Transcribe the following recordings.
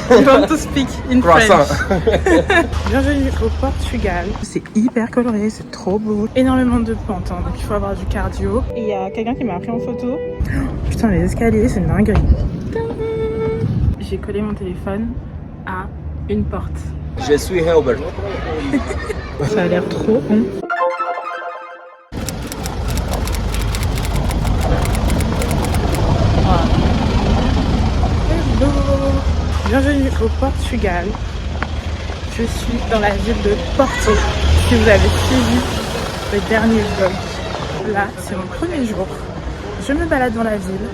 You want to speak in Croissant. French. Bienvenue au Portugal. C'est hyper coloré, c'est trop beau. Énormément de pentes, hein, donc il faut avoir du cardio. Et il y a quelqu'un qui m'a pris en photo. Oh, putain, les escaliers, c'est une dinguerie. J'ai collé mon téléphone à une porte. Je suis Herbert. Ça a l'air trop bon. Hello. Bienvenue au Portugal. Je suis dans la ville de Porto. Si vous avez suivi le dernier vlog, là c'est mon premier jour. Je me balade dans la ville.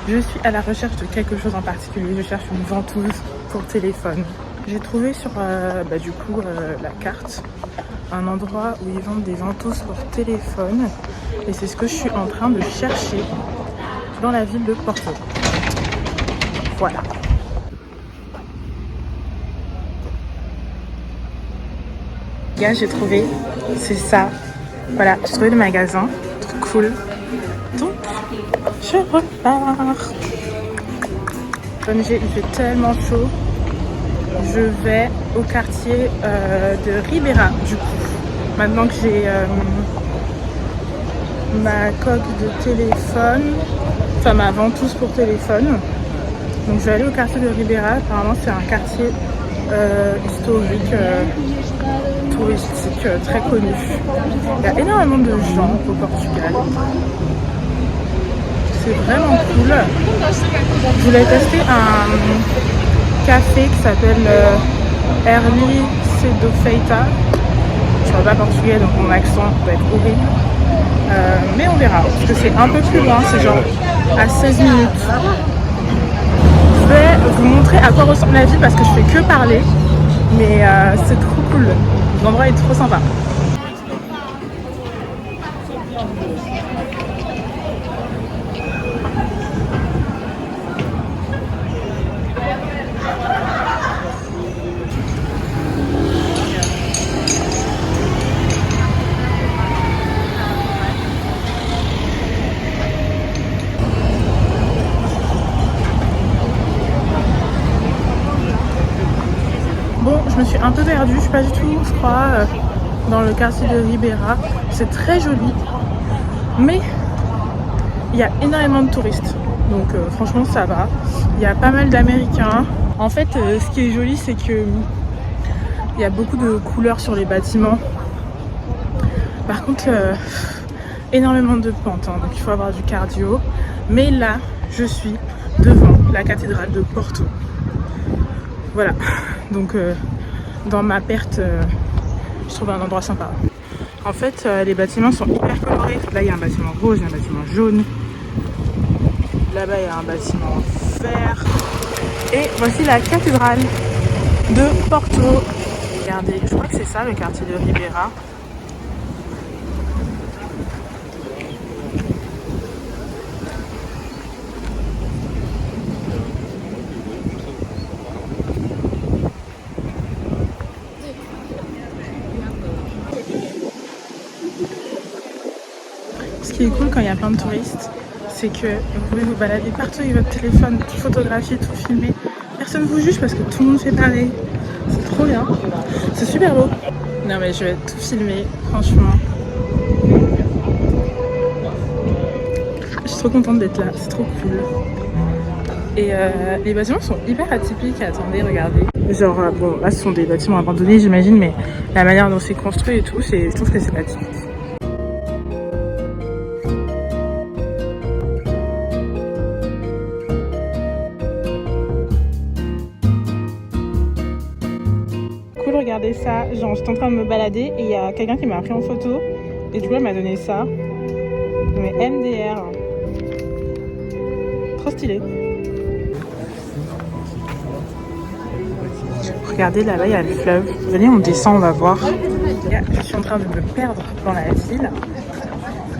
Je suis à la recherche de quelque chose en particulier. Je cherche une ventouse pour téléphone. J'ai trouvé sur la carte un endroit où ils vendent des ventouses pour téléphone. Et c'est ce que je suis en train de chercher dans la ville de Porto. Voilà. Gars, j'ai trouvé, c'est ça. Voilà, j'ai trouvé le magasin, trop cool. Donc, je repars. Comme il fait tellement chaud, je vais au quartier de Ribeira, du coup. Maintenant que j'ai ma coque de téléphone, enfin ma ventouse pour téléphone. Donc je vais aller au quartier de Ribeira. Apparemment c'est un quartier historique, touristique, très connu. Il y a énormément de gens au Portugal. C'est vraiment cool. Je voulais tester un café qui s'appelle Erli Cedo Feita. Je ne parle pas portugais donc mon accent va être horrible. Mais on verra, parce que c'est un peu plus loin, c'est genre à 16 minutes. Je vais vous montrer à quoi ressemble la ville parce que je fais que parler, mais c'est trop cool, l'endroit est trop sympa. Bon, je me suis un peu perdue, je suis pas du tout, je crois, dans le quartier de Ribeira. C'est très joli, mais il y a énormément de touristes, donc franchement ça va. Il y a pas mal d'Américains. En fait, ce qui est joli, c'est que il y a beaucoup de couleurs sur les bâtiments. Par contre, énormément de pentes, hein, donc il faut avoir du cardio. Mais là, je suis devant la cathédrale de Porto. Voilà, donc dans ma perte, je trouve un endroit sympa. En fait, les bâtiments sont hyper colorés. Là, il y a un bâtiment rose, il y a un bâtiment jaune. Là-bas, il y a un bâtiment vert. Et voici la cathédrale de Porto. Regardez, je crois que c'est ça le quartier de Ribeira. Ce qui est cool quand il y a plein de touristes, c'est que vous pouvez vous balader partout avec votre téléphone, tout photographier, tout filmer. Personne ne vous juge parce que tout le monde fait pareil. C'est trop bien. C'est super beau. Non mais je vais tout filmer, franchement. Je suis trop contente d'être là, c'est trop cool. Et les bâtiments sont hyper atypiques. Attendez, regardez. Genre, bon, là ce sont des bâtiments abandonnés j'imagine, mais la manière dont c'est construit et tout, je trouve que c'est atypique. Cool, regardez ça, genre j'étais en train de me balader et il y a quelqu'un qui m'a pris en photo et du coup elle m'a donné ça, mais MDR, trop stylé. Regardez là-bas il y a le fleuve, venez on descend, on va voir. Je suis en train de me perdre dans la ville,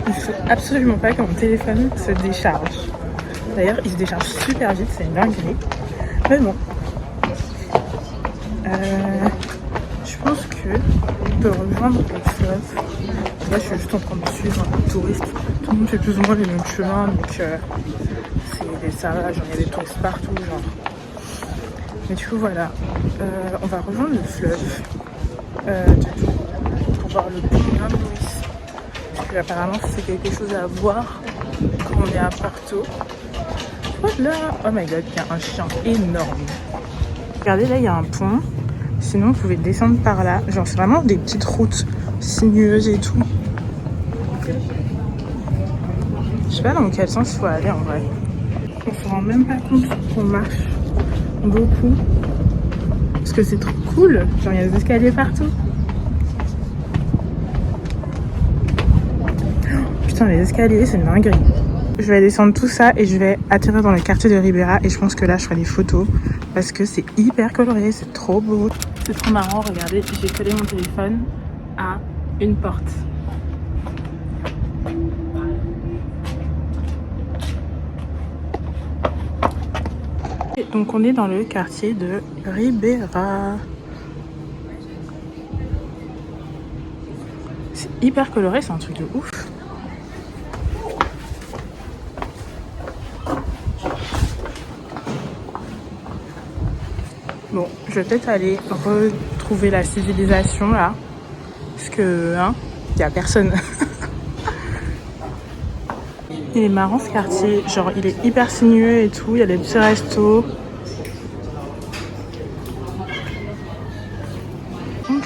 il faut absolument pas que mon téléphone se décharge. D'ailleurs il se décharge super vite, c'est une dinguerie, mais bon. Je pense qu'on peut rejoindre le fleuve. Là, je suis juste en train de suivre un touriste. Tout le monde fait plus ou moins les mêmes chemins, donc ça va, genre il y a des touristes partout, genre. Mais du coup voilà, on va rejoindre le fleuve pour voir le pont Saint-Louis. Parce que apparemment c'est quelque chose à voir quand on est à Porto. Voilà, oh my god, il y a un chien énorme. Regardez là, il y a un pont. Sinon, vous pouvez descendre par là. Genre, c'est vraiment des petites routes sinueuses et tout. Je sais pas dans quel sens il faut aller en vrai. On se rend même pas compte qu'on marche beaucoup. Parce que c'est trop cool. Genre, il y a des escaliers partout. Oh, putain, les escaliers, c'est une dinguerie. Je vais descendre tout ça et je vais atterrir dans le quartier de Ribeira. Et je pense que là, je ferai des photos. Parce que c'est hyper coloré, c'est trop beau. C'est trop marrant, regardez, j'ai collé mon téléphone à une porte. Et donc on est dans le quartier de Ribeira. C'est hyper coloré, c'est un truc de ouf. Bon, je vais peut-être aller retrouver la civilisation là. Parce que, hein, il n'y a personne. Il est marrant ce quartier, genre il est hyper sinueux et tout, il y a des petits restos. Donc,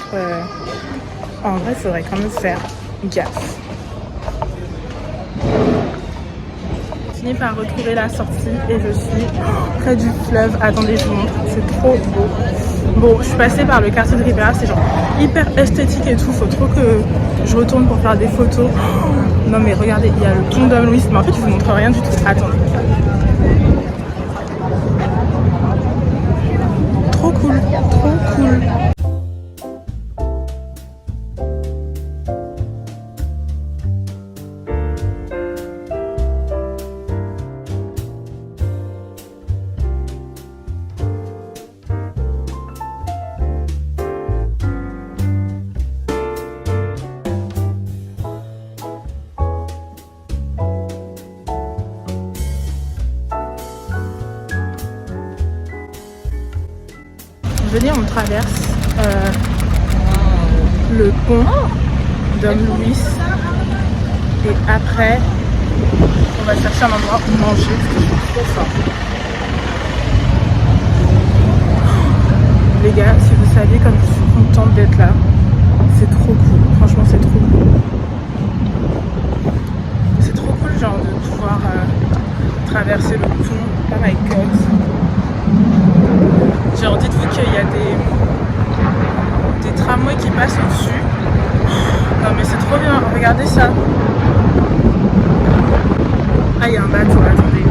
en vrai, il faudrait quand même faire gaffe. J'ai fini par retrouver la sortie et je suis près du fleuve. Attendez, je vous montre, c'est trop beau. Bon, je suis passée par le quartier de Ribeira, c'est genre hyper esthétique et tout. Faut trop que je retourne pour faire des photos. Non mais regardez, il y a le pont Dom Luis, mais en fait je vous montre rien du tout. Attendez. Trop cool, trop cool. Venez, on traverse le pont Dom Luis et après on va chercher un endroit où manger parce que je suis trop faim. Les gars, si vous saviez comme je suis contente d'être là, c'est trop cool, franchement c'est trop cool. C'est trop cool genre de pouvoir traverser le pont. Oh my god. Genre dites-vous qu'il y a des tramways qui passent au-dessus. Non mais c'est trop bien, regardez ça. Ah il y a un bateau, attendez.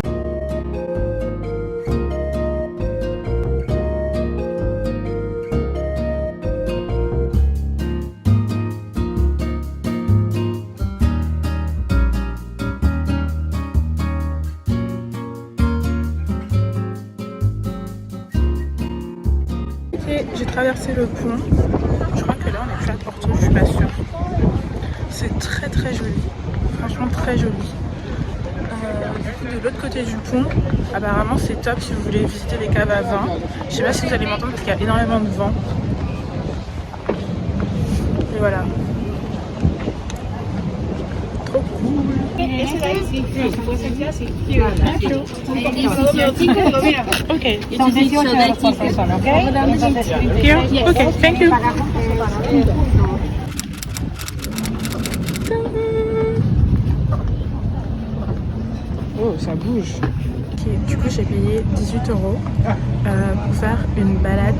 J'ai traversé le pont. Je crois que là on est plus à Porto, je suis pas sûre. C'est très très joli. Franchement très joli. Du coup de l'autre côté du pont, apparemment c'est top si vous voulez visiter les caves à vin. Je sais pas si vous allez m'entendre parce qu'il y a énormément de vent. Et voilà. Trop cool. Ok. Here? Okay, thank you. Oh, ça bouge. Ok, du coup j'ai payé 18 € pour faire une balade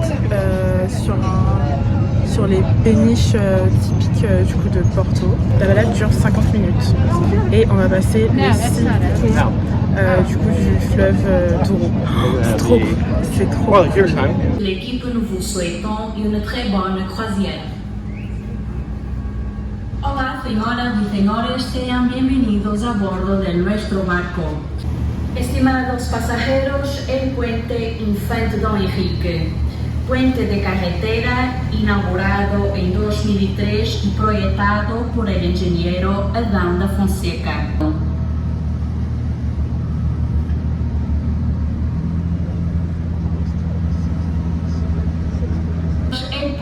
sur les péniches typiques du coup de Porto. La balade dure 50 minutes et on va passer les 6 ponts du coup du fleuve Douro. C'est trop cool, c'est trop cool. L'équipe nous vous souhaitons une très bonne croisière. Hola, señoras y señores, sean bienvenidos a bordo de nuestro barco. Estimados pasajeros, el puente Infante Don Enrique, puente de carretera inaugurado en 2003 y proyectado por el ingeniero Adán da Fonseca.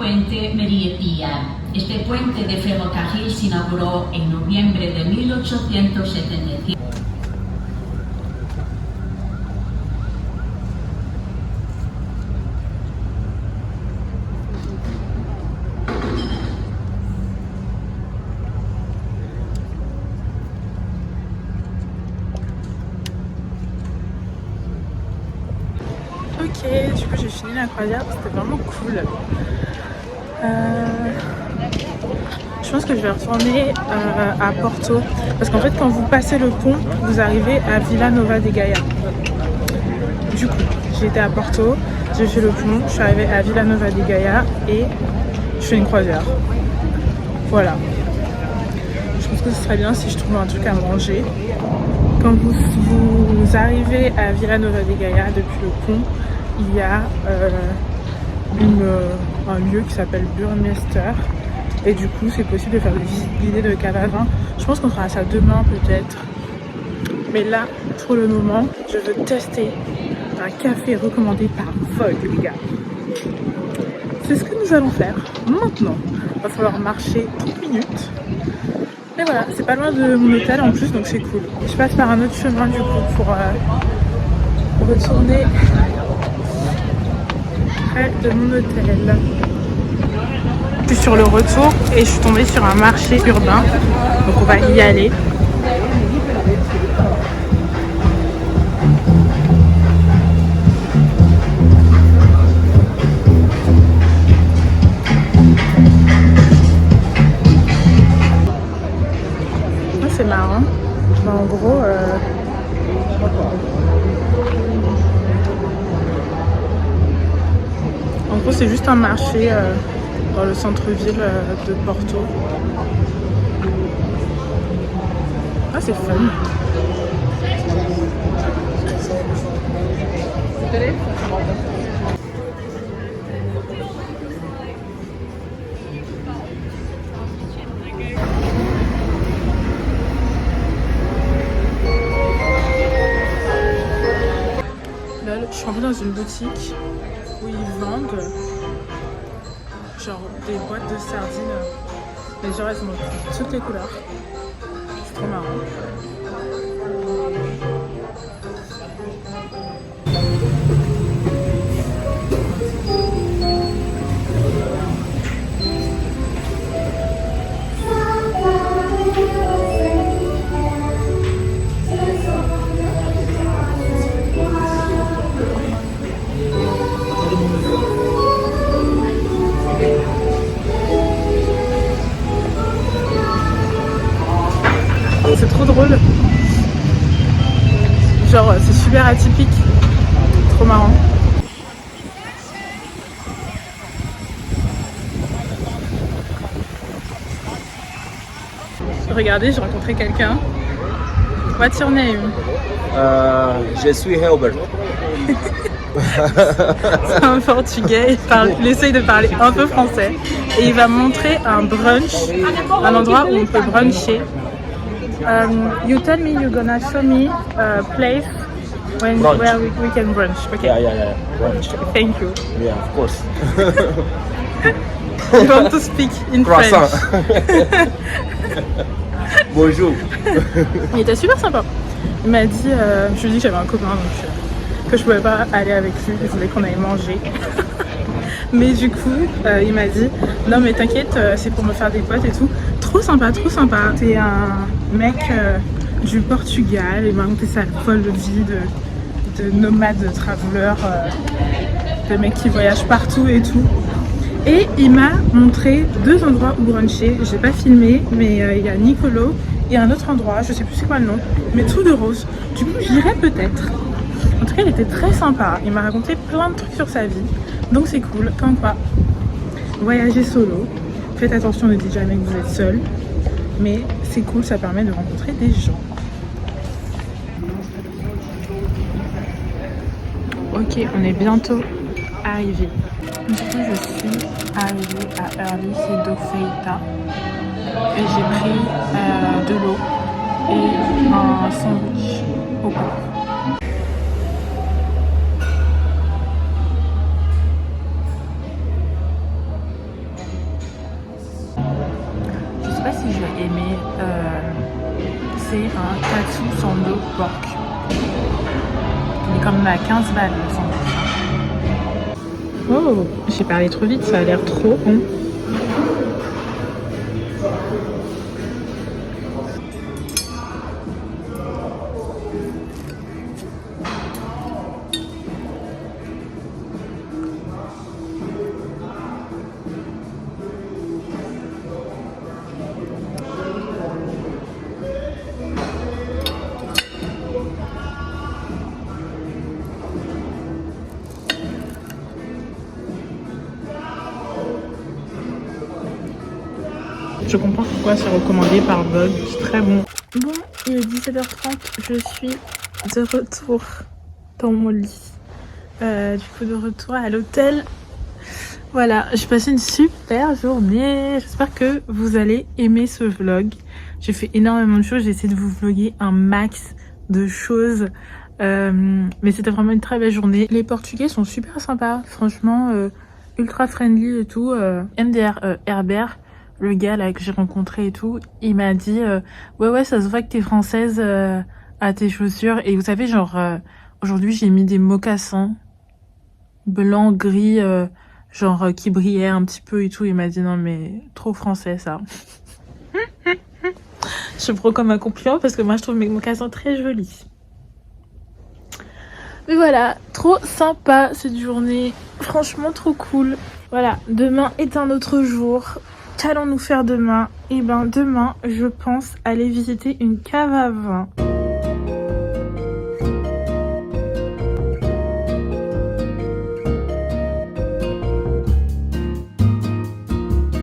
puente Meriepía. Este puente de ferrocarril se inauguró en noviembre de 1875. Ok, du coup j'ai fini la croisière, c'était vraiment cool. Je pense que je vais retourner à Porto parce qu'en fait quand vous passez le pont, vous arrivez à Vila Nova de Gaia. Du coup, j'ai été à Porto, j'ai fait le pont, je suis arrivée à Vila Nova de Gaia et je fais une croisière. Voilà. Je pense que ce serait bien si je trouve un truc à manger. Quand vous arrivez à Vila Nova de Gaia depuis le pont, il y a un lieu qui s'appelle Burmester et du coup c'est possible de faire des visites guidées de cave à vin. Je pense qu'on fera ça demain peut-être, mais là pour le moment je veux tester un café recommandé par Vogue, les gars. C'est ce que nous allons faire maintenant. Il va falloir marcher 30 minutes. Et voilà, c'est pas loin de mon hôtel en plus, donc c'est cool. Je passe par un autre chemin du coup pour retourner près de mon hôtel. Je suis sur le retour et je suis tombée sur un marché urbain, donc on va y aller. C'est marrant, mais en gros c'est juste un marché dans le centre-ville de Porto. Ah, c'est fun. Je suis rentrée dans une boutique où ils vendent genre des boîtes de sardines, mais genre elles sont de toutes les couleurs. C'est trop marrant. C'est trop drôle. Genre c'est super atypique. Trop marrant. Regardez, j'ai rencontré quelqu'un. What's your name? Je suis Helbert. C'est un portugais, il essaye de parler un peu français. Et il va montrer un brunch, un endroit où on peut bruncher. You tell me you're gonna show me a place where we can brunch. Okay. Yeah. Brunch. Thank you. Yeah, of course. You want to speak in Croissant. French? Bonjour. Il était super sympa. Il m'a dit, je lui ai dit que j'avais un copain donc que je pouvais pas aller avec lui. Il voulait qu'on aille manger. Mais du coup, il m'a dit non mais t'inquiète, c'est pour me faire des potes et tout. Trop sympa, trop sympa. C'est un mec du Portugal. Il m'a raconté sa folle vie de nomade, de traveler, de mec qui voyage partout et tout. Et il m'a montré 2 endroits où bruncher. J'ai pas filmé, mais il y a Nicolo et un autre endroit, je sais plus c'est quoi le nom, mais tout de rose. Du coup, j'irai peut-être. En tout cas, il était très sympa. Il m'a raconté plein de trucs sur sa vie. Donc c'est cool. Comme quoi, voyager solo. Faites attention, ne dites jamais que vous êtes seul. Mais c'est cool, ça permet de rencontrer des gens. Ok, on est bientôt arrivé. Du coup, je suis arrivée à Erlis do Feita. Et j'ai pris de l'eau et un sandwich au pain. aimé. C'est un katsu sando pork. Il est quand même à 15 balles le sandwich. Oh, j'ai parlé trop vite, ça a l'air trop bon. Je comprends pourquoi c'est recommandé par Vogue, c'est très bon. Bon, il est 17h30, je suis de retour dans mon lit. Du coup, de retour à l'hôtel. Voilà, j'ai passé une super journée. J'espère que vous allez aimer ce vlog. J'ai fait énormément de choses, j'ai essayé de vous vlogger un max de choses. Mais c'était vraiment une très belle journée. Les Portugais sont super sympas, franchement, ultra friendly et tout. MDR Herbert, le gars là que j'ai rencontré et tout, il m'a dit ouais ça se voit que t'es française à tes chaussures. Et vous savez genre aujourd'hui j'ai mis des mocassins blanc gris genre qui brillaient un petit peu et tout. Il m'a dit non mais trop français ça. Je prends comme un compliment parce que moi je trouve mes mocassins très jolis. Mais voilà, trop sympa cette journée, franchement trop cool. Voilà, demain est un autre jour. Qu'allons-nous faire demain? Eh ben demain, je pense aller visiter une cave à vin.